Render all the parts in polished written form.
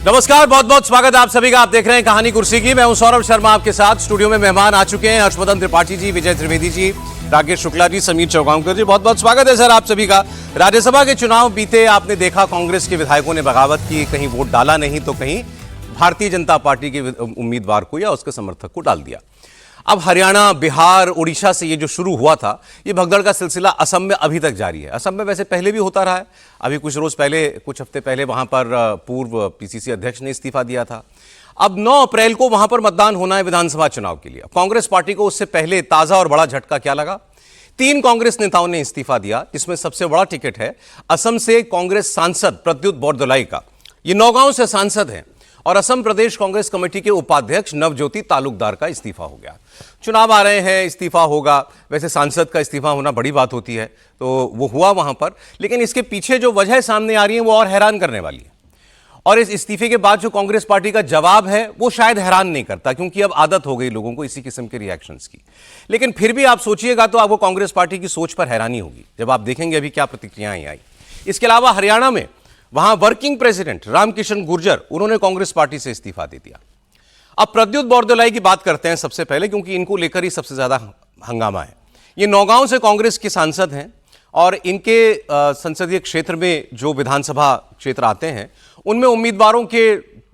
नमस्कार, बहुत बहुत स्वागत है आप सभी का। आप देख रहे हैं कहानी कुर्सी की। मैं हूं सौरभ शर्मा आपके साथ। स्टूडियो में मेहमान आ चुके हैं हर्षवर्धन त्रिपाठी जी, विजय त्रिवेदी जी, राकेश शुक्ला जी, समीर चौगांवकर जी। बहुत बहुत स्वागत है सर आप सभी का। राज्यसभा के चुनाव बीते, आपने देखा कांग्रेस के विधायकों ने बगावत की, कहीं वोट डाला नहीं तो कहीं भारतीय जनता पार्टी के उम्मीदवार को या उसके समर्थक को डाल दिया। अब हरियाणा, बिहार, उड़ीसा से ये जो शुरू हुआ था, ये भगदड़ का सिलसिला असम में अभी तक जारी है। असम में वैसे पहले भी होता रहा है। अभी कुछ हफ्ते पहले वहां पर पूर्व पीसीसी अध्यक्ष ने इस्तीफा दिया था। अब 9 अप्रैल को वहां पर मतदान होना है विधानसभा चुनाव के लिए। कांग्रेस पार्टी को उससे पहले ताजा और बड़ा झटका क्या लगा? 3 कांग्रेस नेताओं ने इस्तीफा दिया, जिसमें सबसे बड़ा टिकट है असम से कांग्रेस सांसद प्रद्युत बोरदोलाई का। ये नौगांव से सांसद हैं और असम प्रदेश कांग्रेस कमेटी के उपाध्यक्ष नवज्योति तालुकदार का इस्तीफा हो गया। चुनाव आ रहे हैं, इस्तीफा होगा। वैसे सांसद का इस्तीफा होना बड़ी बात होती है, तो वो हुआ वहां पर। लेकिन इसके पीछे जो वजह सामने आ रही है वो और हैरान करने वाली है। और इस इस्तीफे के बाद जो कांग्रेस पार्टी का जवाब है वो शायद हैरान नहीं करता, क्योंकि अब आदत हो गई लोगों को इसी किस्म के रिएक्शंस की। लेकिन फिर भी आप सोचिएगा तो आपको कांग्रेस पार्टी की सोच पर हैरानी होगी जब आप देखेंगे अभी क्या प्रतिक्रियाएं आई। इसके अलावा हरियाणा में वहां वर्किंग प्रेसिडेंट रामकिशन गुर्जर, उन्होंने कांग्रेस पार्टी से इस्तीफा दे दिया। अब प्रद्युत बोरदोलाई की बात करते हैं सबसे पहले, क्योंकि इनको लेकर ही सबसे ज्यादा हंगामा है। ये नौगांव से कांग्रेस के सांसद हैं और इनके संसदीय क्षेत्र में जो विधानसभा क्षेत्र आते हैं उनमें उम्मीदवारों के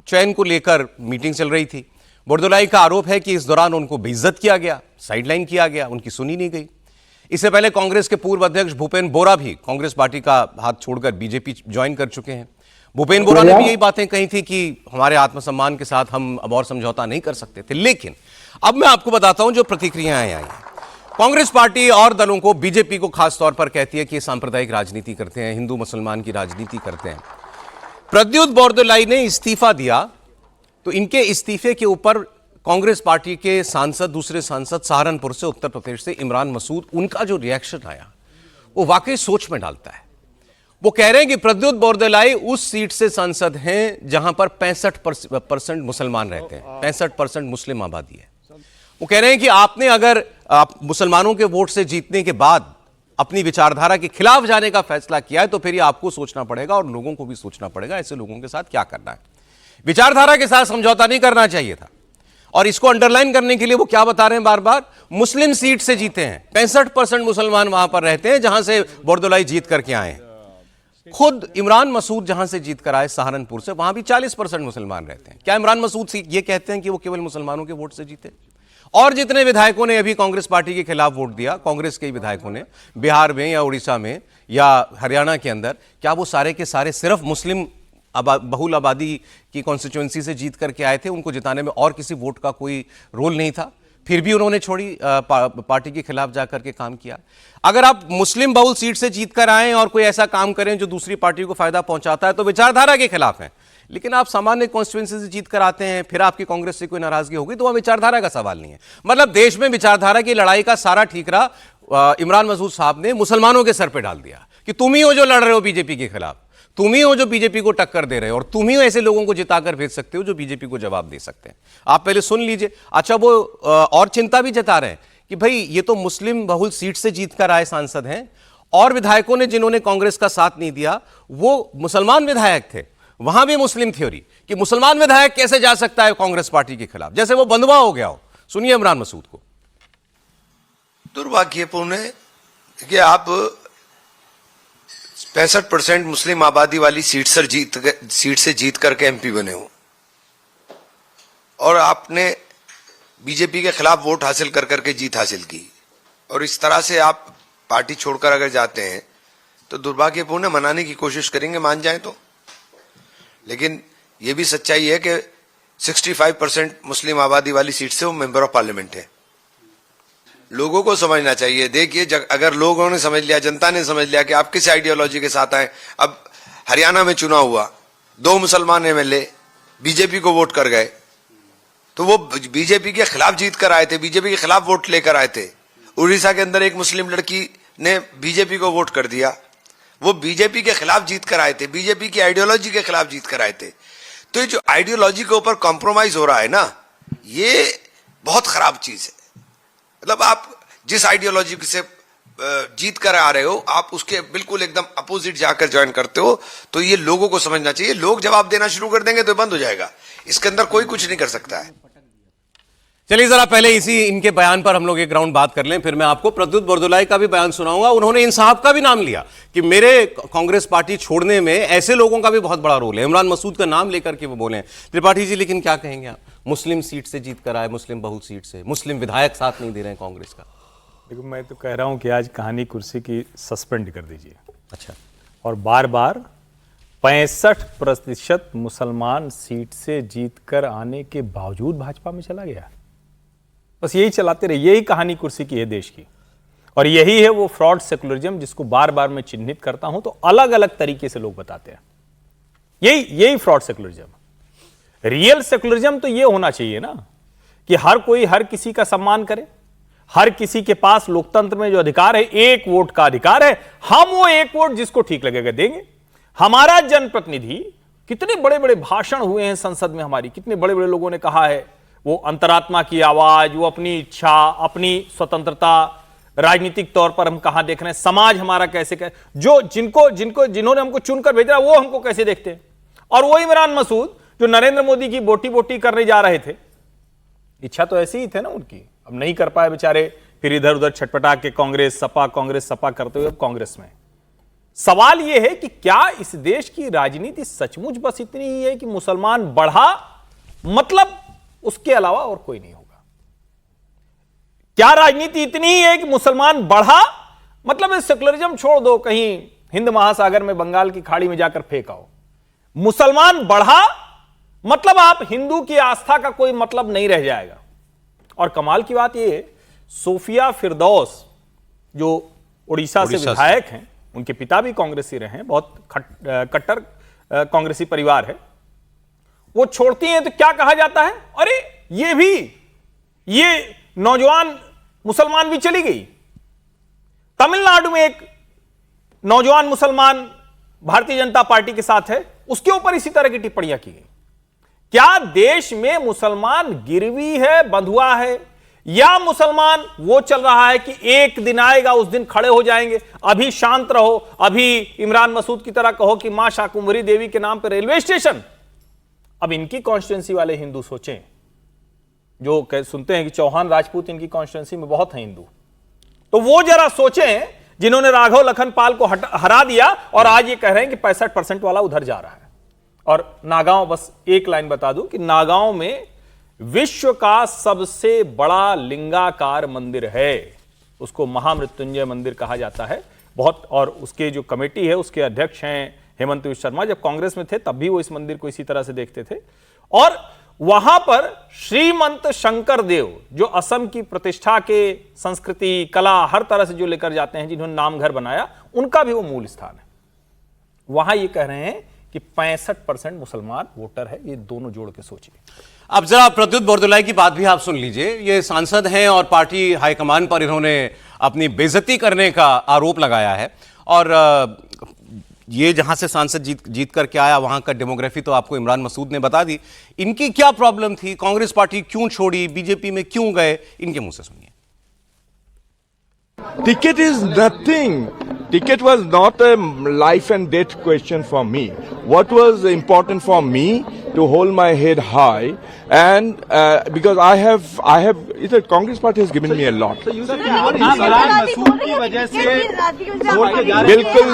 चयन को लेकर मीटिंग चल रही थी। बोरदोलाई का आरोप है कि इस दौरान उनको बेइज्जत किया गया, साइडलाइन किया गया, उनकी सुनी नहीं गई। इससे पहले कांग्रेस के पूर्व अध्यक्ष भूपेन बोरा भी कांग्रेस पार्टी का हाथ छोड़कर बीजेपी ज्वाइन कर चुके हैं। भूपेन बोरा ने भी यही बातें कही थी कि हमारे आत्मसम्मान के साथ हम अब और समझौता नहीं कर सकते थे। लेकिन अब मैं आपको बताता हूं जो प्रतिक्रियाएं आई। कांग्रेस पार्टी और दलों को, बीजेपी को खास तौर पर कहती है कि सांप्रदायिक राजनीति करते हैं, हिंदू मुसलमान की राजनीति करते हैं। प्रद्युत बोरदोलाई ने इस्तीफा दिया तो इनके इस्तीफे के ऊपर कांग्रेस पार्टी के सांसद, दूसरे सांसद सहारनपुर से, उत्तर प्रदेश से, इमरान मसूद, उनका जो रिएक्शन आया वो वाकई सोच में डालता है। वो कह रहे हैं कि प्रद्युत बोरदोलाई उस सीट से सांसद हैं जहां पर 65% मुसलमान रहते हैं, 65% मुस्लिम आबादी है। वो कह रहे हैं कि आपने अगर आप मुसलमानों के वोट से जीतने के बाद अपनी विचारधारा के खिलाफ जाने का फैसला किया है तो फिर ये आपको सोचना पड़ेगा और लोगों को भी सोचना पड़ेगा ऐसे लोगों के साथ क्या करना है। विचारधारा के साथ समझौता नहीं करना चाहिए था। और इसको अंडरलाइन करने के लिए वो क्या बता रहे हैं बार बार, मुस्लिम सीट से जीते हैं, 65% मुसलमान वहां पर रहते हैं जहां से बोरदोलाई जीत करके आए हैं। खुद इमरान मसूद जहां से जीत कर आए सहारनपुर से, वहां भी 40% मुसलमान रहते हैं। क्या इमरान मसूद ये कहते हैं कि वो केवल मुसलमानों के वोट से जीते? और जितने विधायकों ने अभी कांग्रेस पार्टी के खिलाफ वोट दिया, कांग्रेस के विधायकों ने, बिहार में या उड़ीसा में या हरियाणा के अंदर, क्या वो सारे के सारे सिर्फ मुस्लिम बहुल आबादी की कॉन्स्टिट्यूएंसी से जीत करके आए थे? उनको जिताने में और किसी वोट का कोई रोल नहीं था? फिर भी उन्होंने छोड़ी, पार्टी के खिलाफ जाकर के काम किया। अगर आप मुस्लिम बहुल सीट से जीत कर आए और कोई ऐसा काम करें जो दूसरी पार्टी को फायदा पहुंचाता है तो विचारधारा के खिलाफ है। लेकिन आप सामान्य कॉन्स्टिट्यूएंसी से जीत कर आते हैं, फिर आपकी कांग्रेस से कोई नाराजगी होगी तो वह विचारधारा का सवाल नहीं है। मतलब देश में विचारधारा की लड़ाई का सारा ठीकरा इमरान मसूद साहब ने मुसलमानों के सर पर डाल दिया कि तुम ही हो जो लड़ रहे हो बीजेपी के खिलाफ, तुम ही हो जो बीजेपी को टक्कर दे रहे हो और तुम ही हो ऐसे लोगों को जिताकर भेज सकते हो जो बीजेपी को जवाब दे सकते हैं। आप पहले सुन लीजिए। अच्छा, वो और चिंता भी जता रहे हैं कि भाई ये तो मुस्लिम बहुल सीट से जीतकर आए सांसद हैं और विधायकों ने जिन्होंने कांग्रेस का साथ नहीं दिया वो मुसलमान विधायक थे। वहां भी मुस्लिम थ्योरी कि मुसलमान विधायक कैसे जा सकता है कांग्रेस पार्टी के खिलाफ, जैसे वो बंधुआ हो गया हो। सुनिए इमरान मसूद को। दुर्भाग्यपूर्ण है कि आप 65% मुस्लिम आबादी वाली सीट से जीत करके एमपी बने हो और आपने बीजेपी के खिलाफ वोट हासिल कर करके जीत हासिल की और इस तरह से आप पार्टी छोड़कर अगर जाते हैं तो दुर्भाग्यपूर्ण, मनाने की कोशिश करेंगे मान जाए तो। लेकिन यह भी सच्चाई है कि 65% मुस्लिम आबादी वाली सीट से वो मेंबर ऑफ पार्लियामेंट है। लोगों को समझना चाहिए। देखिए, अगर लोगों ने समझ लिया, जनता ने समझ लिया कि आप किस आइडियोलॉजी के साथ आए। अब हरियाणा में चुनाव हुआ, 2 मुसलमान एमएलए बीजेपी को वोट कर गए तो वो बीजेपी के खिलाफ जीत कर आए थे, बीजेपी के खिलाफ वोट लेकर आए थे। उड़ीसा के अंदर एक मुस्लिम लड़की ने बीजेपी को वोट कर दिया, वो बीजेपी के खिलाफ जीत कर आए थे, बीजेपी की आइडियोलॉजी के खिलाफ जीत कर आए थे। तो ये जो आइडियोलॉजी के ऊपर कॉम्प्रोमाइज हो रहा है ना, ये बहुत खराब चीज है। मतलब आप जिस आइडियोलॉजी से जीत कर आ रहे हो, आप उसके बिल्कुल एकदम अपोजिट जाकर ज्वाइन करते हो, तो ये लोगों को समझना चाहिए। लोग जवाब देना शुरू कर देंगे तो बंद हो जाएगा, इसके अंदर कोई कुछ नहीं कर सकता है। चलिए जरा पहले इसी इनके बयान पर हम लोग एक राउंड बात कर लें, फिर मैं आपको प्रद्युत बरदोलाई का भी बयान सुनाऊंगा। उन्होंने इन साहब का भी नाम लिया कि मेरे कांग्रेस पार्टी छोड़ने में ऐसे लोगों का भी बहुत बड़ा रोल है। इमरान मसूद का नाम लेकर के वो बोले। त्रिपाठी जी, लेकिन क्या कहेंगे आप? मुस्लिम सीट से जीत कर आए, मुस्लिम बहु सीट से, मुस्लिम विधायक साथ नहीं दे रहे हैं कांग्रेस का। देखो, मैं तो कह रहा हूं कि आज कहानी कुर्सी की सस्पेंड कर दीजिए। अच्छा। और बार बार 65% मुसलमान सीट से जीतकर आने के बावजूद भाजपा में चला गया। बस यही चलाते रहे, यही कहानी कुर्सी की है देश की, और यही है वो फ्रॉड सेकुलरिज्म जिसको बार बार मैं चिन्हित करता हूं, तो अलग अलग तरीके से लोग बताते हैं। यही फ्रॉड सेकुलरिज्म। रियल सेकुलरिज्म तो ये होना चाहिए ना कि हर कोई हर किसी का सम्मान करे, हर किसी के पास लोकतंत्र में जो अधिकार है, एक वोट का अधिकार है, हम वो एक वोट जिसको ठीक लगेगा देंगे। हमारा जनप्रतिनिधि, कितने बड़े बड़े भाषण हुए हैं संसद में हमारी, कितने बड़े बड़े लोगों ने कहा है वो अंतरात्मा की आवाज, वो अपनी इच्छा, अपनी स्वतंत्रता, राजनीतिक तौर पर हम कहां देख रहे हैं, समाज हमारा कैसे जो जिन्होंने हमको चुनकर भेजा वो हमको कैसे देखते हैं। और वो इमरान मसूद जो नरेंद्र मोदी की बोटी बोटी करने जा रहे थे, इच्छा तो ऐसी ही थे ना उनकी, अब नहीं कर पाए बेचारे, फिर इधर उधर छटपटा के कांग्रेस सपा करते हुए अब कांग्रेस में। सवाल यह है कि क्या इस देश की राजनीति सचमुच बस इतनी ही है कि मुसलमान बढ़ा मतलब उसके अलावा और कोई नहीं होगा? क्या राजनीति इतनी ही है कि मुसलमान बढ़ा मतलब सेकुलरिज्म छोड़ दो, कहीं हिंद महासागर में बंगाल की खाड़ी में जाकर फेंक आओ। मुसलमान बढ़ा मतलब आप हिंदू की आस्था का कोई मतलब नहीं रह जाएगा। और कमाल की बात यह है, सोफिया फिरदौस जो उड़ीसा से विधायक हैं, उनके पिता भी कांग्रेसी रहे हैं, बहुत कट्टर कांग्रेसी परिवार है, वो छोड़ती हैं तो क्या कहा जाता है, अरे ये नौजवान मुसलमान भी चली गई। तमिलनाडु में एक नौजवान मुसलमान भारतीय जनता पार्टी के साथ है, उसके ऊपर इसी तरह की टिप्पणियां की गई। क्या देश में मुसलमान गिरवी है, बंधुआ है, या मुसलमान वो चल रहा है कि एक दिन आएगा उस दिन खड़े हो जाएंगे, अभी शांत रहो, अभी इमरान मसूद की तरह कहो कि मां शाकुंभरी देवी के नाम पर रेलवे स्टेशन। अब इनकी कॉन्स्टिट्यूंसी वाले हिंदू सोचें, जो सुनते हैं कि चौहान राजपूत इनकी कॉन्स्टिट्यूंसी में बहुत हैं हिंदू, तो वो जरा सोचें जिन्होंने राघव लखनपाल को हरा दिया और आज ये कह रहे हैं कि 65% वाला उधर जा रहा है। और नागांव, बस एक लाइन बता दूं कि नागांव में विश्व का सबसे बड़ा लिंगाकार मंदिर है, उसको महामृत्युंजय मंदिर कहा जाता है बहुत, और उसके जो कमेटी है उसके अध्यक्ष हैं हेमंत विश्व शर्मा। जब कांग्रेस में थे तब भी वो इस मंदिर को इसी तरह से देखते थे। और वहां पर श्रीमंत शंकर देव जो असम की प्रतिष्ठा के संस्कृति, कला, हर तरह से जो लेकर जाते हैं, जिन्होंने नाम घर बनाया, उनका भी वो मूल स्थान है। वहां ये कह रहे हैं कि 65% मुसलमान वोटर है। ये दोनों जोड़ के सोचिए। अब जरा प्रद्युत बरदोलाई की बात भी आप सुन लीजिए। ये सांसद हैं और पार्टी हाईकमान पर इन्होंने अपनी बेइज्जती करने का आरोप लगाया है। और ये जहां से सांसद जीत करके आया, वहां का डेमोग्राफी तो आपको इमरान मसूद ने बता दी। इनकी क्या प्रॉब्लम थी, कांग्रेस पार्टी क्यों छोड़ी, बीजेपी में क्यों गए, इनके मुंह से सुनिए। Ticket is nothing. Ticket was not a life and death question for me. What was important for me to hold my head high, and because I have, the Congress party has given me a lot. बिल्कुल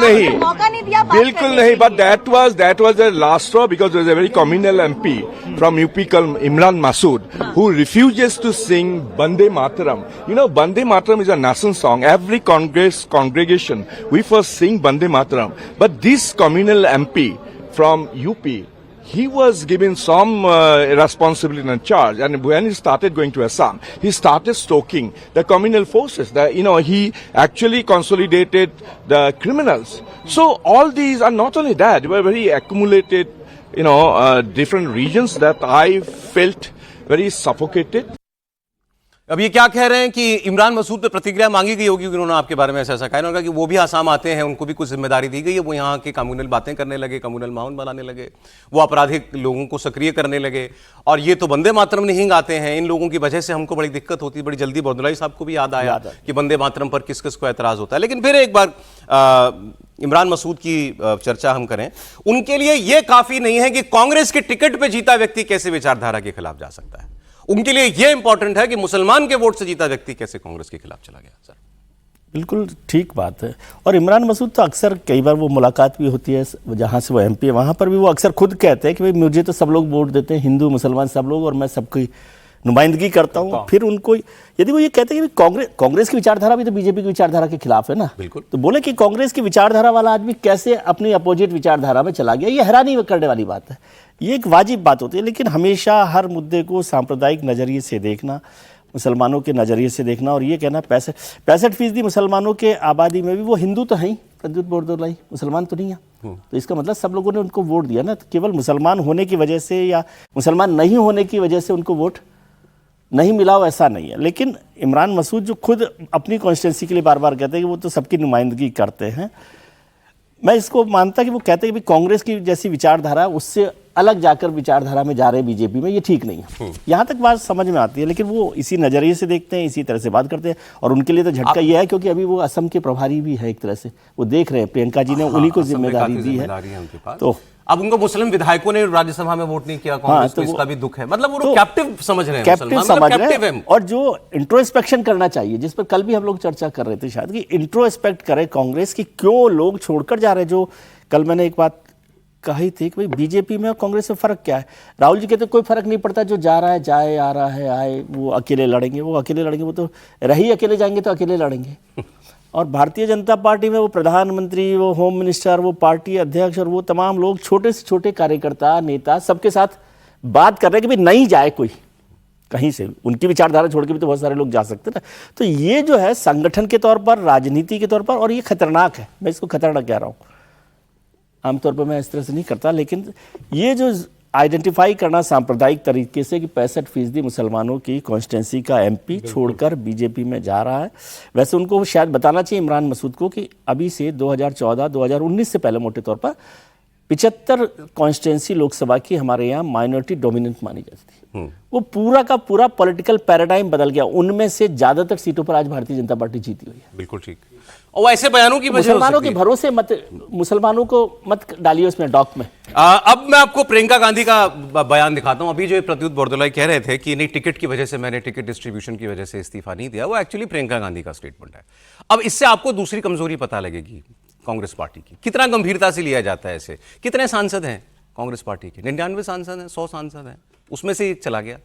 नहीं. But that was the last straw, because there was a very communal MP from UP called Imran Masood who refuses to sing Bande Mataram. You know, Bande Mataram is a national song. Every Congress congregation we first sing Bande Mataram. But this communal MP from UP, he was given some responsibility and charge, and when he started going to Assam, he started stoking the communal forces. He actually consolidated the criminals. So all these are not only that, they were very accumulated, different regions that I felt very suffocated. अब ये क्या कह रहे हैं कि इमरान मसूद पे प्रतिक्रिया मांगी गई होगी, उन्होंने आपके बारे में ऐसा कहा, उन्होंने कहा कि वो भी आसाम आते हैं, उनको भी कुछ जिम्मेदारी दी गई है, वो यहाँ के कम्युनल बातें करने लगे, कम्युनल माहौल बनाने लगे, वो आपराधिक लोगों को सक्रिय करने लगे, और ये तो वंदे मातरम नहीं गाते हैं, इन लोगों की वजह से हमको बड़ी दिक्कत होती है। बड़ी जल्दी बौदुलाई साहब को भी याद आया कि वंदे मातरम पर किस किस को एतराज होता है। लेकिन फिर एक बार इमरान मसूद की चर्चा हम करें, उनके लिए यह काफी नहीं है कि कांग्रेस के टिकट पर जीता व्यक्ति कैसे विचारधारा के खिलाफ जा सकता है, उनके लिए यह इंपॉर्टेंट है कि मुसलमान के वोट से जीता व्यक्ति कैसे कांग्रेस के खिलाफ चला गया। सर बिल्कुल ठीक बात है। और इमरान मसूद तो अक्सर कई बार वो मुलाकात भी होती है जहाँ से वो एमपी है, वहाँ पर भी वो अक्सर खुद कहते हैं कि भाई मुझे तो सब लोग वोट देते हैं, हिंदू मुसलमान सब लोग, और मैं सबकी नुमाइंदगी करता हूँ। फिर उनको यदि वो ये कहते हैं कि कांग्रेस की विचारधारा भी तो बीजेपी की विचारधारा के खिलाफ है ना, बिल्कुल, तो बोले कि कांग्रेस की विचारधारा वाला आदमी कैसे अपनी अपोजिट विचारधारा में चला गया, ये हैरानी करने वाली बात है। ये एक वाजिब बात होती है, लेकिन हमेशा हर मुद्दे को सांप्रदायिक नज़रिए से देखना, मुसलमानों के नज़रिए से देखना, और ये कहना 65% मुसलमानों के आबादी में भी वो हिंदू तो हैं ही, प्रद्युत बोरदोलाई मुसलमान तो नहीं है, तो इसका मतलब सब लोगों ने उनको वोट दिया ना। तो केवल मुसलमान होने की वजह से या मुसलमान नहीं होने की वजह से उनको वोट नहीं मिला हो, ऐसा नहीं है। लेकिन इमरान मसूद जो खुद अपनी कॉन्स्टिट्यूंसी के लिए बार बार कहते हैं कि वो तो सबकी नुमाइंदगी करते हैं, मैं इसको मानता कि वो कहते हैं कि कांग्रेस की जैसी विचारधारा उससे अलग जाकर विचारधारा में जा रहे हैं बीजेपी में, ये ठीक नहीं है। यहाँ तक बात समझ में आती है, लेकिन वो इसी नज़रिए से देखते हैं, इसी तरह से बात करते हैं। और उनके लिए तो झटका ये है क्योंकि अभी वो असम के प्रभारी भी है, एक तरह से वो देख रहे हैं, प्रियंका जी ने उन्हीं को जिम्मेदारी दी है। तो अब उनको मुस्लिम विधायकों ने राज्यशाला में वोट नहीं किया कांग्रेस को, इसका भी दुख है। मतलब वो कैप्टिव समझ रहे हैं, कैप्टिव समझ रहे हैं। और जो इंट्रोस्पेक्शन करना चाहिए, जिस पर कल भी हम लोग चर्चा कर रहे थे शायद, कि इंट्रोस्पेक्ट करे कांग्रेस की क्यों लोग छोड़कर जा रहे हैं। जो कल मैंने एक बात कही थी कि भाई बीजेपी में और कांग्रेस में फर्क क्या है। राहुल जी कहते कोई फर्क नहीं पड़ता, जो जा रहा है जाए, आ रहा है आए, वो अकेले लड़ेंगे, वो तो रही अकेले जाएंगे तो अकेले लड़ेंगे। और भारतीय जनता पार्टी में वो प्रधानमंत्री, वो होम मिनिस्टर, वो पार्टी अध्यक्ष और वो तमाम लोग, छोटे से छोटे कार्यकर्ता, नेता, सबके साथ बात कर रहे हैं कि भाई नहीं जाए कोई कहीं से, उनकी विचारधारा छोड़ के भी तो बहुत सारे लोग जा सकते हैं ना। तो ये जो है संगठन के तौर पर, राजनीति के तौर पर, और ये खतरनाक है। मैं इसको खतरनाक कह रहा हूँ, आमतौर पर मैं इस तरह से नहीं करता, लेकिन ये जो आइडेंटिफाई करना सांप्रदायिक तरीके से कि 65% मुसलमानों की कॉन्स्टिट्यूंसी का एमपी छोड़कर बीजेपी में जा रहा है। वैसे उनको शायद बताना चाहिए इमरान मसूद को कि अभी से 2014-2019 से पहले मोटे तौर पर 75 कॉन्स्टिट्यूंसी लोकसभा की हमारे यहाँ माइनॉरिटी डोमिनेंट मानी जाती थी। वो पूरा का पूरा पॉलिटिकल पैराडाइम बदल गया। उनमें से ज्यादातर सीटों पर आज भारतीय जनता पार्टी जीती हुई है। बिल्कुल ठीक। और ऐसे बयानों की वजह मुसलमानों के भरोसे मत, मुसलमानों को मत डालिए उसमें डॉक में। अब मैं आपको प्रियंका गांधी का बयान दिखाता हूं। अभी जो प्रद्युत बोरदोलाई कह रहे थे कि नहीं टिकट की वजह से, मैंने टिकट डिस्ट्रीब्यूशन की वजह से इस्तीफा नहीं दिया, वो एक्चुअली प्रियंका गांधी का स्टेटमेंट है। अब इससे आपको दूसरी कमजोरी पता लगेगी कांग्रेस पार्टी की, कितना गंभीरता से लिया जाता है इसे। कितने सांसद हैं कांग्रेस पार्टी के? 99 सांसद हैं, 100 सांसद हैं, उसमें से एक चला गया।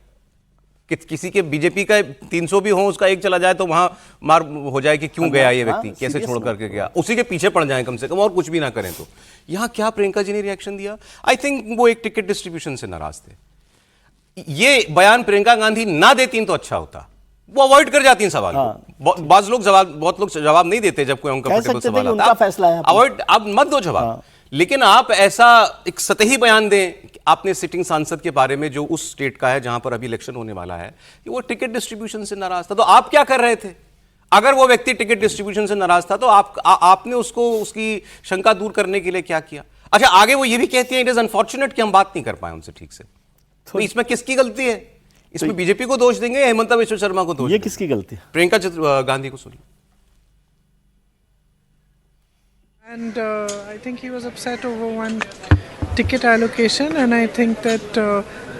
किसी के बीजेपी का 300 भी हो, उसका एक चला जाए तो वहां मार हो जाए कि क्यों गया ये व्यक्ति, कैसे छोड़ करके गया, उसी के पीछे पड़ जाए कम से कम, और कुछ भी ना करें तो। यहां क्या प्रियंका जी ने रिएक्शन दिया? आई थिंक वो एक टिकट डिस्ट्रीब्यूशन से नाराज थे। ये बयान प्रियंका गांधी ना देती तो अच्छा होता, वो अवॉइड कर जाती हैं सवाल को। बहुत लोग जवाब नहीं देते जब कोई अनकंफर्टेबल सवाल आता है, फैसला है, अवॉइड, आप मत दो जवाब। लेकिन आप ऐसा एक सतही बयान दें कि आपने सिटिंग सांसद के बारे में जो उस स्टेट का है जहां पर अभी इलेक्शन होने वाला है कि वो टिकट डिस्ट्रीब्यूशन से नाराज था, तो आप क्या कर रहे थे? अगर वो व्यक्ति टिकट डिस्ट्रीब्यूशन से नाराज था तो आपने उसको, उसकी शंका दूर करने के लिए क्या किया? अच्छा, आगे वो ये भी कहती है इट इज अनफॉर्चुनेट कि हम बात नहीं कर पाए उनसे ठीक से। तो इसमें किसकी गलती है? इसमें बीजेपी को दोष देंगे, हेमंता विश्व शर्मा को दोष? ये किसकी गलती है? प्रियंका गांधी को सुनिए। And I think he was upset over one ticket allocation, and I think that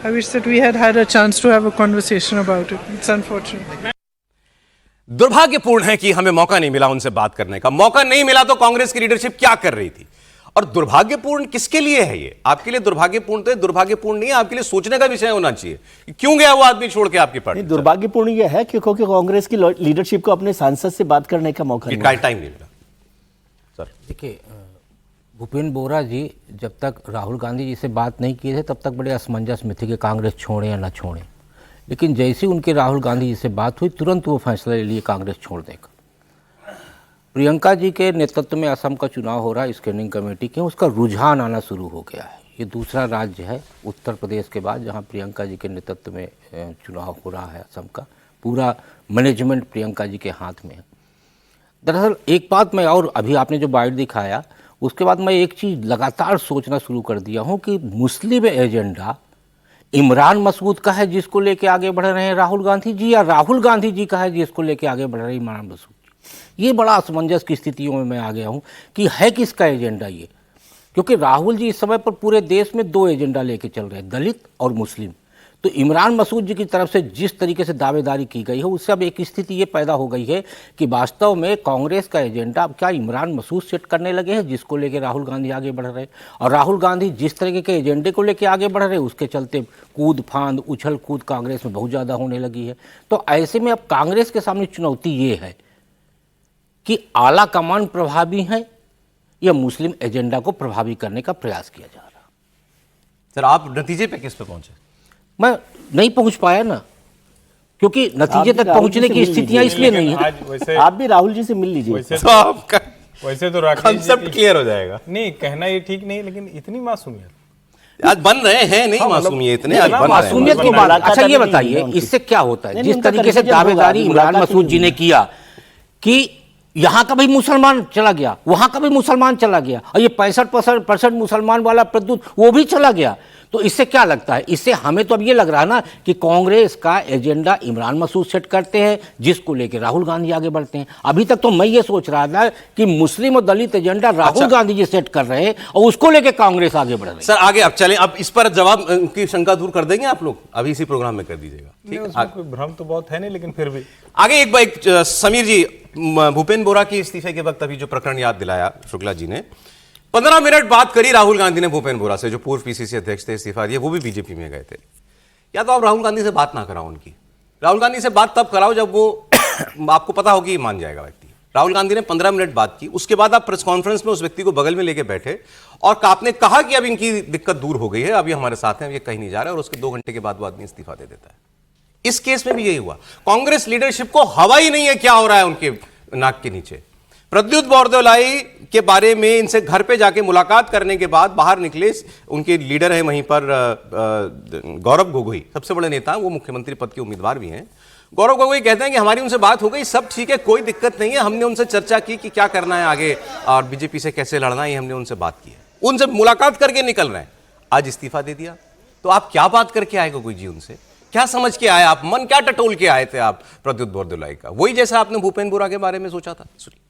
I wish that we had a chance to have a conversation about it. It's unfortunate. दुर्भाग्यपूर्ण है कि हमें मौका नहीं मिला उनसे बात करने का। मौका नहीं मिला तो कांग्रेस की लीडरशिप क्या कर रही थी? और दुर्भाग्यपूर्ण किसके लिए है ये? आपके लिए दुर्भाग्यपूर्ण तो दुर्भाग्यपूर्ण नहीं है, आपके लिए सोचने का विषय होना चाहिए कि क्यों गया वो आदमी छोड़ के आपकी पार्टी। दुर्भाग्यपूर्ण ये है क्योंकि कांग्रेस की लीडरशिप को अपने सांसद से बात करने का मौका नहीं मिला, टाइम नहीं मिला। देखिए, भूपेंद्र बोरा जी जब तक राहुल गांधी जी से बात नहीं किए थे तब तक बड़े असमंजस में थे कि कांग्रेस छोड़े या ना छोड़े। लेकिन जैसे ही उनके राहुल गांधी जी से बात हुई, तुरंत वो फैसला ले लिए कांग्रेस छोड़ देगा। प्रियंका जी के नेतृत्व में असम का चुनाव हो रहा है स्क्रीनिंग कमेटी के, उसका रुझान आना शुरू हो गया है। ये दूसरा राज्य है उत्तर प्रदेश के बाद जहाँ प्रियंका जी के नेतृत्व में चुनाव हो रहा है असम का। पूरा मैनेजमेंट प्रियंका जी के हाथ में है। दरअसल एक बात मैं, और अभी आपने जो बाइट दिखाया उसके बाद मैं एक चीज़ लगातार सोचना शुरू कर दिया हूँ कि मुस्लिम एजेंडा इमरान मसूद का है जिसको लेके आगे बढ़ रहे हैं राहुल गांधी जी, या राहुल गांधी जी का है जिसको लेके आगे बढ़ रहे हैं इमरान मसूद जी। ये बड़ा असमंजस की स्थितियों में मैं आ गया हूँ कि है किसका एजेंडा ये, क्योंकि राहुल जी इस समय पर पूरे देश में दो एजेंडा लेके चल रहे हैं, दलित और मुस्लिम। तो इमरान मसूद जी की तरफ से जिस तरीके से दावेदारी की गई है उससे अब एक स्थिति ये पैदा हो गई है कि वास्तव में कांग्रेस का एजेंडा अब क्या इमरान मसूद सेट करने लगे हैं जिसको लेके राहुल गांधी आगे बढ़ रहे हैं, और राहुल गांधी जिस तरीके के एजेंडे को लेके आगे बढ़ रहे हैं उसके चलते कूद फांद उछल कूद कांग्रेस में बहुत ज़्यादा होने लगी है। तो ऐसे में अब कांग्रेस के सामने चुनौती ये है कि आला कमान प्रभावी है या मुस्लिम एजेंडा को प्रभावी करने का प्रयास किया जा रहा। सर आप नतीजे पे किस पे पहुंचे? मैं नहीं पहुंच पाया ना, क्योंकि नतीजे तक पहुंचने की स्थितियां इसलिए नहीं है। आज वैसे आप भी राहुल जी से मिल लीजिए। वैसे तो राकेश कंसेप्ट क्लियर हो जाएगा। नहीं, कहना ये ठीक नहीं, लेकिन इतनी मासूमियत आज बन रहे हैं, नहीं मासूमियत इतने आज बन रहे हैं। मासूमियत की बात, अच्छा ये बताइए इससे क्या होता है? जिस तरीके से दावेदारी इमरान मसूद जी ने किया कि यहां का भी मुसलमान चला गया, वहां का भी मुसलमान चला गया, और ये 65% मुसलमान वाला प्रद्युत वो भी चला गया, तो इससे क्या लगता है? इससे हमें तो अब ये लग रहा है ना कि कांग्रेस का एजेंडा इमरान मसूद सेट करते हैं जिसको लेके राहुल गांधी आगे बढ़ते हैं। अभी तक तो मैं ये सोच रहा था कि मुस्लिम और दलित एजेंडा राहुल गांधी जी सेट कर रहे हैं और उसको लेके कांग्रेस आगे बढ़ रही है। सर आगे अब चलें, अब इस पर जवाब की शंका दूर कर देंगे आप लोग, अभी इसी प्रोग्राम में कर दीजिएगा, ठीक है? कोई भ्रम तो बहुत है नहीं, लेकिन फिर भी आगे एक समीर जी, भूपेंद्र बोरा के इस्तीफे के वक्त अभी जो प्रकरण याद दिलाया शुक्ला जी ने, 15 मिनट बात करी राहुल गांधी ने भूपेंद्र बोरा से, जो पूर्व पीसीसी अध्यक्ष थे, इस्तीफा दिया, वो भी बीजेपी में गए थे। या तो आप राहुल गांधी से बात ना कराओ उनकी, राहुल गांधी से बात तब कराओ जब वो आपको पता होगी ये मान जाएगा व्यक्ति। राहुल गांधी ने 15 मिनट बात की, उसके बाद आप प्रेस कॉन्फ्रेंस में उस व्यक्ति को बगल में लेके बैठे और आपने कहा कि अब इनकी दिक्कत दूर हो गई है, अब ये हमारे साथ हैं, ये कहीं नहीं जा रहे, और उसके 2 घंटे के बाद वो आदमी इस्तीफा दे देता है। इस केस में भी यही हुआ। कांग्रेस लीडरशिप को हवा ही नहीं है क्या हो रहा है उनके नाक के नीचे। प्रद्युत बोरदोलाई के बारे में इनसे घर पे जाके मुलाकात करने के बाद बाहर निकले, उनके लीडर हैं वहीं पर गौरव गोगोई, सबसे बड़े नेता, वो मुख्यमंत्री पद के उम्मीदवार भी हैं। गौरव गोगोई कहते हैं कि हमारी उनसे बात हो गई, सब ठीक है, कोई दिक्कत नहीं है, हमने उनसे चर्चा की कि क्या करना है आगे और बीजेपी से कैसे लड़ना है, हमने उनसे बात की है, उनसे मुलाकात करके निकल रहे हैं। आज इस्तीफा दे दिया, तो आप क्या बात करके आए गोगोई जी उनसे? क्या समझ के आए आप? मन क्या टटोल के आए थे आप प्रद्युत बोरदोलाई का? वही जैसा आपने भूपेंद्र बोरा के बारे में सोचा था। सुनिए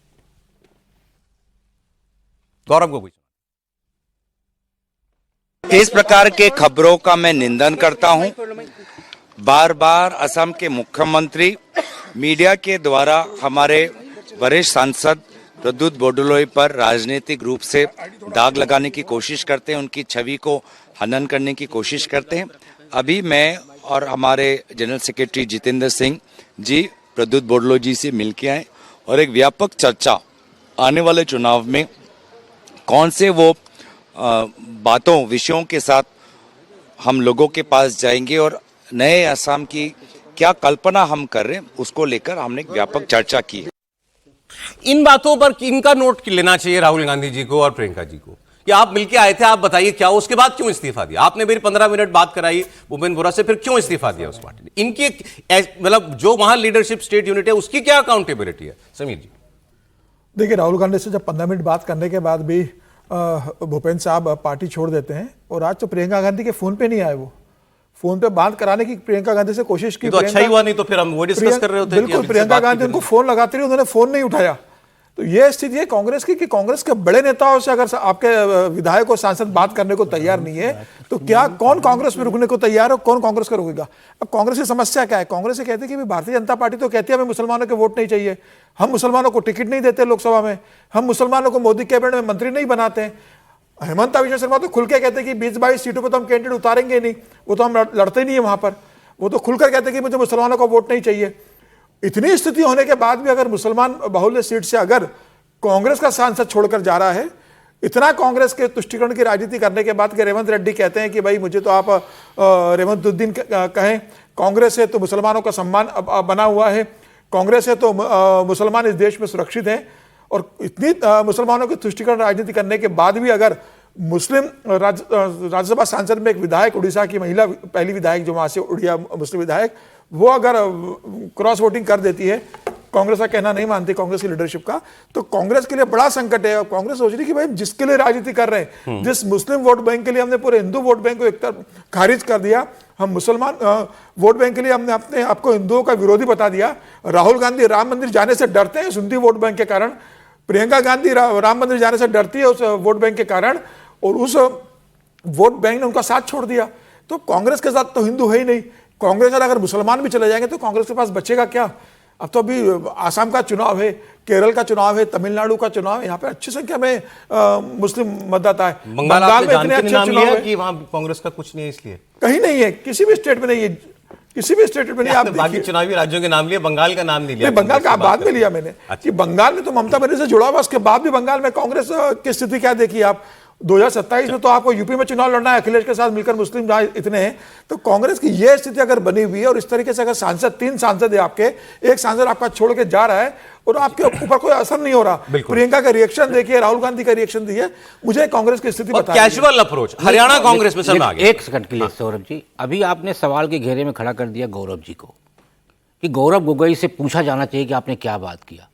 गौरव गोगोई। इस प्रकार के खबरों का मैं निंदन करता हूं। बार बार असम के मुख्यमंत्री मीडिया के द्वारा हमारे वरिष्ठ सांसद प्रद्युत बोरदोलाई पर राजनीतिक रूप से दाग लगाने की कोशिश करते हैं, उनकी छवि को हनन करने की कोशिश करते हैं। अभी मैं और हमारे जनरल सेक्रेटरी जितेंद्र सिंह जी प्रद्युत बोरदोलाई जी से मिलके आए और एक व्यापक चर्चा आने वाले चुनाव में कौन से वो बातों विषयों के साथ हम लोगों के पास जाएंगे और नए असम की क्या कल्पना हम कर रहे हैं उसको लेकर हमने एक व्यापक चर्चा की है। इन बातों पर इनका नोट लेना चाहिए राहुल गांधी जी को और प्रियंका जी को कि आप मिलके आए थे, आप बताइए क्या, उसके बाद क्यों इस्तीफा दिया? आपने मेरी 15 मिनट बात कराई भूपेंद्र बोरा से, फिर क्यों इस्तीफा दिया उस पार्टी ने? इनकी मतलब जो वहां लीडरशिप स्टेट यूनिट है उसकी क्या अकाउंटेबिलिटी है? समीर जी देखिए, राहुल गांधी से जब 15 मिनट बात करने के बाद भी भूपेंद्र साहब पार्टी छोड़ देते हैं, और आज तो प्रियंका गांधी के फोन पे नहीं आए, वो फोन पे बात कराने की प्रियंका गांधी से कोशिश की, तो अच्छा ही हुआ, नहीं तो फिर हम वो डिस्कस कर रहे होते। बिल्कुल, प्रियंका गांधी उनको फोन लगाती रही, उन्होंने फोन नहीं उठाया। तो ये स्थिति है कांग्रेस की कि कांग्रेस के बड़े नेताओं से अगर आपके विधायक और सांसद बात करने को तैयार नहीं है तो क्या कौन कांग्रेस में रुकने को तैयार है, कौन कांग्रेस का रुकेगा? अब कांग्रेस की समस्या क्या है? कांग्रेस ये कहती है कि भारतीय जनता पार्टी तो कहती है हमें मुसलमानों के वोट नहीं चाहिए, हम मुसलमानों को टिकट नहीं देते लोकसभा में, हम मुसलमानों को मोदी कैबिनेट में मंत्री नहीं बनाते हैं। हेमंत विजय शर्मा तो खुल के कहते हैं कि 20-22 सीटों पर तो हम कैंडिडेट उतारेंगे नहीं, वो तो हम लड़ते नहीं है वहां पर, वो तो खुलकर कहते हैं कि मुझे मुसलमानों का वोट नहीं चाहिए। इतनी स्थिति होने के बाद भी अगर मुसलमान बहुल्य सीट से अगर कांग्रेस का सांसद छोड़कर जा रहा है, इतना कांग्रेस के तुष्टीकरण की राजनीति करने के बाद कि रेवंत रेड्डी कहते हैं कि भाई मुझे तो आप रेवंतुद्दीन कहें, कांग्रेस है तो मुसलमानों का सम्मान बना हुआ है, कांग्रेस है तो मुसलमान इस देश में सुरक्षित हैं, और इतनी मुसलमानों की तुष्टीकरण राजनीति करने के बाद भी अगर मुस्लिम राज्यसभा सांसद में एक विधायक, उड़ीसा की महिला पहली विधायक जो वहां से उड़िया मुस्लिम विधायक, वो अगर क्रॉस वोटिंग कर देती है, कांग्रेस का कहना नहीं मानती कांग्रेस की लीडरशिप का, तो कांग्रेस के लिए बड़ा संकट है। और कांग्रेस सोच रही कि भाई जिसके लिए राजनीति कर रहे हैं, जिस मुस्लिम वोट बैंक के लिए हमने पूरे हिंदू वोट बैंक को एक तरफ खारिज कर दिया, हम मुसलमान वोट बैंक के लिए हमने अपने आपको हिंदुओं का विरोधी बता दिया। राहुल गांधी राम मंदिर जाने से डरते हैं सुन्नी वोट बैंक के कारण, प्रियंका गांधी राम मंदिर जाने से डरती है उस वोट बैंक के कारण, और उस वोट बैंक ने उनका साथ छोड़ दिया। तो कांग्रेस के साथ तो हिंदू है ही नहीं, कांग्रेस अगर मुसलमान भी चले जाएंगे तो कांग्रेस के पास बचेगा क्या? अब तो अभी आसाम का चुनाव है, केरल का चुनाव है, तमिलनाडु का चुनाव है, यहाँ पे अच्छी संख्या में मुस्लिम मतदाता है। बंगाल में इतने अच्छे चुनाव है कि वहां कांग्रेस का कुछ नहीं है, इसलिए कहीं नहीं है, किसी भी स्टेट में नहीं है, किसी भी स्टेट में नहीं। आप बाकी चुनावी राज्यों के नाम लिए, बंगाल का नाम नहीं लिया। बंगाल का बाद में लिया मैंने कि बंगाल में तो ममता बनर्जी से जुड़ा हुआ, उसके बाद भी बंगाल में कांग्रेस की स्थिति क्या देखी आप? 2027 में तो आपको यूपी में चुनाव लड़ना है अखिलेश के साथ मिलकर, मुस्लिम जहां इतने हैं, तो कांग्रेस की यह स्थिति अगर बनी हुई है और इस तरीके से अगर सांसद, 3 सांसद है आपके, एक सांसद आपका छोड़ के जा रहा है और आपके ऊपर कोई असर नहीं हो रहा। प्रियंका का रिएक्शन देखिए, राहुल गांधी का रिएक्शन देखिए, मुझे कांग्रेस की स्थिति बताइए। कैजुअल अप्रोच हरियाणा कांग्रेस में सर आ गया। एक सेकंड के लिए सौरभ जी, अभी आपने सवाल के घेरे में खड़ा कर दिया गौरव जी को कि गौरव गोगोई से पूछा जाना चाहिए कि आपने क्या बात किया।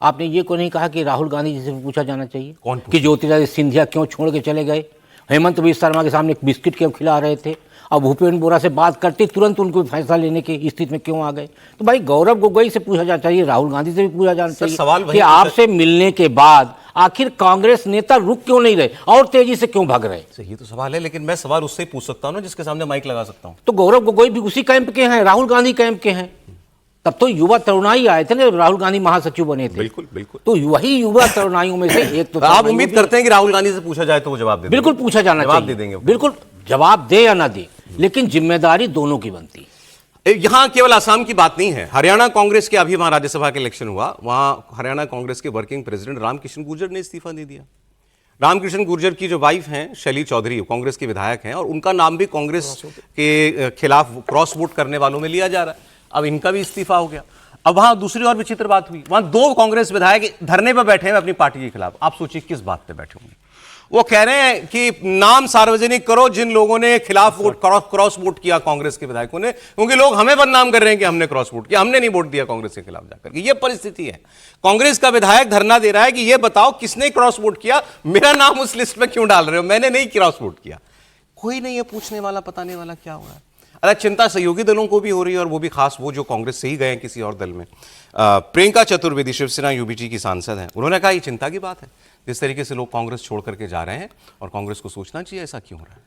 आपने ये को नहीं कहा कि राहुल गांधी जी से पूछा जाना चाहिए कि ज्योतिरादित्य सिंधिया क्यों छोड़ के चले गए, हेमंत बिस्वा शर्मा के सामने बिस्किट क्यों खिला रहे थे, अब भूपेंद्र बोरा से बात करते तुरंत उनको फैसला लेने की स्थिति में क्यों आ गए। तो भाई गौरव गोगोई से पूछा जाना चाहिए, राहुल गांधी से भी पूछा जाना चाहिए कि आपसे मिलने के बाद आखिर कांग्रेस नेता रुक क्यों नहीं रहे और तेजी से क्यों भाग रहे। यही तो सवाल है, लेकिन मैं सवाल उससे ही पूछ सकता हूं ना जिसके सामने माइक लगा सकता हूं। तो गौरव गोगोई भी उसी कैंप के हैं, राहुल गांधी कैंप के हैं। तब तो युवा तरुणाई आए थे ना, राहुल गांधी महासचिव बने थे। बिल्कुल बिल्कुल। तो वही युवा तरुणाइयों में से एक तो आप उम्मीद करते हैं कि राहुल गांधी से पूछा जाए तो वो जवाब दे देंगे? बिल्कुल पूछा जाना चाहिए, जवाब दे देंगे। बिल्कुल जवाब दे या ना दे, लेकिन जिम्मेदारी दोनों की बनती है। यहां केवल आसाम की बात नहीं है, हरियाणा कांग्रेस के अभी वहां राज्यसभा के इलेक्शन हुआ, वहां हरियाणा कांग्रेस के वर्किंग प्रेसिडेंट रामकिशन गुर्जर ने इस्तीफा दे दिया। रामकिशन गुर्जर की जो वाइफ हैं शैली चौधरी, कांग्रेस के विधायक हैं, और उनका नाम भी कांग्रेस के खिलाफ क्रॉस वोट करने वालों में लिया जा रहा है। अब इनका भी इस्तीफा हो गया। अब वहां दूसरी और विचित्र बात हुई, वहां 2 कांग्रेस विधायक धरने पर बैठे हैं अपनी पार्टी के खिलाफ। आप सोचिए किस बात पे बैठे होंगे। वो कह रहे हैं कि नाम सार्वजनिक करो जिन लोगों ने खिलाफ वोट, क्रॉस वोट किया कांग्रेस के विधायकों ने, क्योंकि लोग हमें बदनाम कर रहे हैं कि हमने क्रॉस वोट किया, हमने नहीं वोट दिया कांग्रेस के खिलाफ जाकर। ये परिस्थिति है। कांग्रेस का विधायक धरना दे रहा है कि ये बताओ किसने क्रॉस वोट किया, मेरा नाम उस लिस्ट में क्यों डाल रहे हो, मैंने नहीं क्रॉस वोट किया। कोई नहीं है पूछने वाला, बताने वाला क्या हुआ है। अरे चिंता सहयोगी दलों को भी हो रही है, और वो भी खास वो जो कांग्रेस से ही गए हैं किसी और दल में। प्रियंका चतुर्वेदी शिवसेना यूबीटी की सांसद हैं, उन्होंने कहा ये चिंता की बात है जिस तरीके से लोग कांग्रेस छोड़ करके जा रहे हैं, और कांग्रेस को सोचना चाहिए ऐसा क्यों हो रहा है।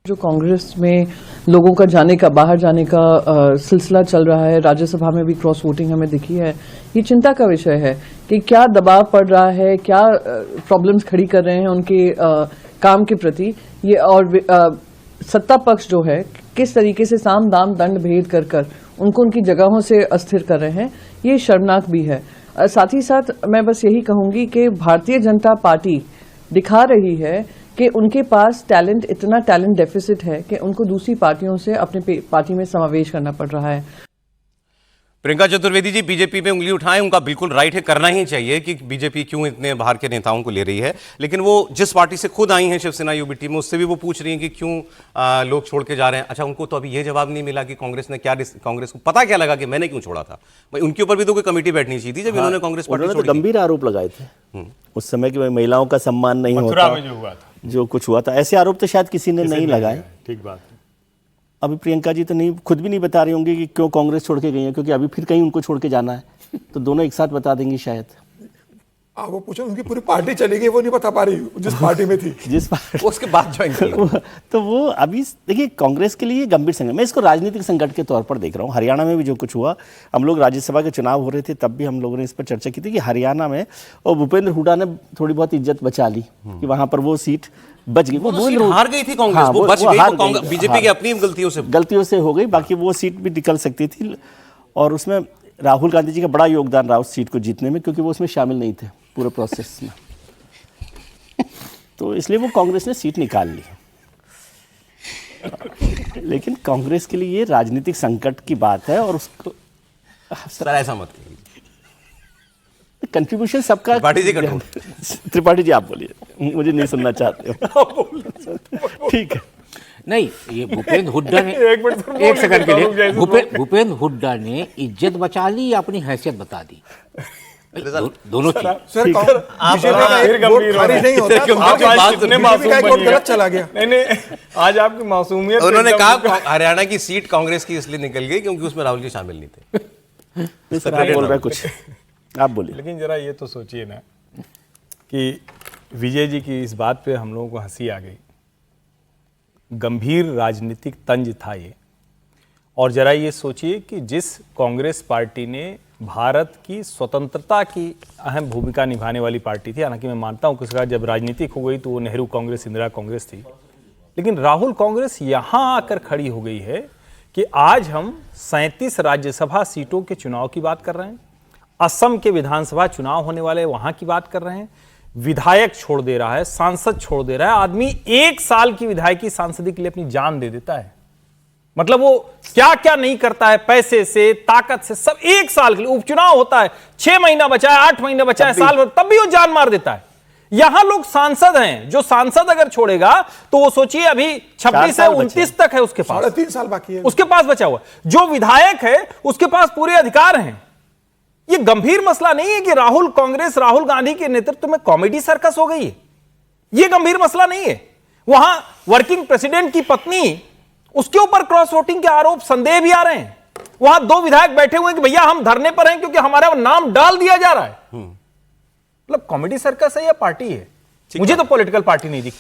जो कांग्रेस में लोगों का जाने का, बाहर जाने का सिलसिला चल रहा है, राज्यसभा में भी क्रॉस वोटिंग हमें दिखी है, ये चिंता का विषय है कि क्या दबाव पड़ रहा है, क्या प्रॉब्लम्स खड़ी कर रहे हैं उनके काम के प्रति ये, और सत्ता पक्ष जो है किस तरीके से साम दाम दंड भेद कर कर उनको उनकी जगहों से अस्थिर कर रहे हैं, ये शर्मनाक भी है। साथ ही साथ मैं बस यही कहूंगी कि भारतीय जनता पार्टी दिखा रही है कि उनके पास टैलेंट, इतना टैलेंट डेफिसिट है कि उनको दूसरी पार्टियों से अपने पार्टी में समावेश करना पड़ रहा है। प्रियंका चतुर्वेदी जी बीजेपी पे उंगली उठाएं, उनका बिल्कुल राइट है, करना ही चाहिए कि बीजेपी क्यों इतने बाहर के नेताओं को ले रही है, लेकिन वो जिस पार्टी से खुद आई हैं शिवसेना यूबीटी में, उससे भी वो पूछ रही हैं कि क्यों लोग छोड़ के जा रहे हैं। अच्छा, उनको तो अभी ये जवाब नहीं मिला कि कांग्रेस ने क्या, कांग्रेस को पता क्या लगा कि मैंने क्यों छोड़ा था। भाई उनके ऊपर भी तो कोई कमेटी बैठनी चाहिए थी जब इन्होंने कांग्रेस पार्टी छोड़ी। गंभीर आरोप लगाए थे उस समय कि महिलाओं का सम्मान नहीं होता, जो कुछ हुआ था, ऐसे आरोप तो शायद किसी ने नहीं लगाए। ठीक बात। अभी प्रियंका जी तो नहीं, खुद भी नहीं बता रही होंगी कि क्यों कांग्रेस छोड़ के गई है, क्योंकि अभी फिर कहीं उनको छोड़ के जाना है, तो दोनों एक साथ बता देंगी शायद। वो पूछो, उनकी पूरी पार्टी चली गई, वो नहीं बता पा रही जिस पार्टी में थी, जिस पार्टी उसके बाद ज्वाइन किया। तो वो अभी देखिए कांग्रेस के लिए गंभीर संकट, मैं इसको राजनीतिक संकट के तौर पर देख रहा हूँ। हरियाणा में भी जो कुछ हुआ, हम लोग राज्यसभा के चुनाव हो रहे थे तब भी हम लोगों ने इस पर चर्चा की थी कि हरियाणा में, और भूपेंद्र हुड्डा ने थोड़ी बहुत इज्जत बचा ली कि वहां पर वो सीट बच गई। वो हार गई थी कांग्रेस, वो बच गई, बीजेपी की अपनी गलतियों से हो गई, बाकी वो सीट भी निकल सकती थी, और उसमें राहुल गांधी जी का बड़ा योगदान रहा उस सीट को जीतने में, क्योंकि वो उसमें शामिल नहीं थे पूरे प्रोसेस में, तो इसलिए वो कांग्रेस ने सीट निकाल ली। लेकिन कांग्रेस के लिए ये राजनीतिक संकट की बात है, और उसको सर ऐसा मत कहिए। कंट्रीब्यूशन सबका। त्रिपाठी जी त्रिपाठी जी आप बोलिए, मुझे नहीं सुनना चाहते हो। ठीक है। नहीं, ये भूपेंद्र हुड्डा ने एक सेकंड के लिए भूपेंद्र हुड्डा ने इज्जत बचा ली या अपनी हैसियत बता दी? दोनों चीज। सर बीजेपी का एक वोट खारिज नहीं होता, बीजेपी का एक वोट गलत चला गया। नहीं, आज आपकी मासूमियत। उन्होंने कहा हरियाणा की सीट कांग्रेस की इसलिए निकल गई क्योंकि उसमें राहुल जी शामिल नहीं थे। सर आप बोल रहे कुछ, आप बोलिए। लेकिन जरा ये तो सोचिए ना कि विजय जी की इस बात पे हम लोगों को हंसी आ गई। गंभीर राजनीतिक तंज था ये। और जरा ये सोचिए कि जिस कांग्रेस पार्टी ने भारत की स्वतंत्रता की अहम भूमिका निभाने वाली पार्टी थी, हालांकि मैं मानता हूं कि जब राजनीतिक हो गई तो वो नेहरू कांग्रेस, इंदिरा कांग्रेस थी, लेकिन राहुल कांग्रेस यहां आकर खड़ी हो गई है कि आज हम 37 राज्यसभा सीटों के चुनाव की बात कर रहे हैं, असम के विधानसभा चुनाव होने वाले वहां की बात कर रहे हैं, विधायक छोड़ दे रहा है, सांसद छोड़ दे रहा है। आदमी 1 साल की विधायकी सांसदी के लिए अपनी जान दे देता है। मतलब वो क्या क्या नहीं करता है, पैसे से, ताकत से, सब 1 साल के लिए। उपचुनाव होता है, 6 महीना बचा है, 8 महीना बचा है, साल भर, तब भी वो जान मार देता है। यहां लोग सांसद हैं, जो सांसद अगर छोड़ेगा तो वो सोचिए अभी 26 से 29 तक है उसके पास, 3.5 साल बाकी है उसके पास बचा हुआ। जो विधायक है उसके पास पूरे अधिकार हैं। ये गंभीर मसला नहीं है कि राहुल कांग्रेस, राहुल गांधी के नेतृत्व में कॉमेडी सर्कस हो गई है। ये गंभीर मसला नहीं है। वहां वर्किंग प्रेसिडेंट की पत्नी, उसके ऊपर क्रॉस वोटिंग के आरोप, संदेह भी आ रहे हैं। वहां 2 विधायक बैठे हुए हैं कि भैया हम धरने पर हैं क्योंकि हमारा नाम डाल दिया जा रहा है। मतलब कॉमेडी सर्कस है या पार्टी है? मुझे तो पॉलिटिकल पार्टी नहीं दिखती।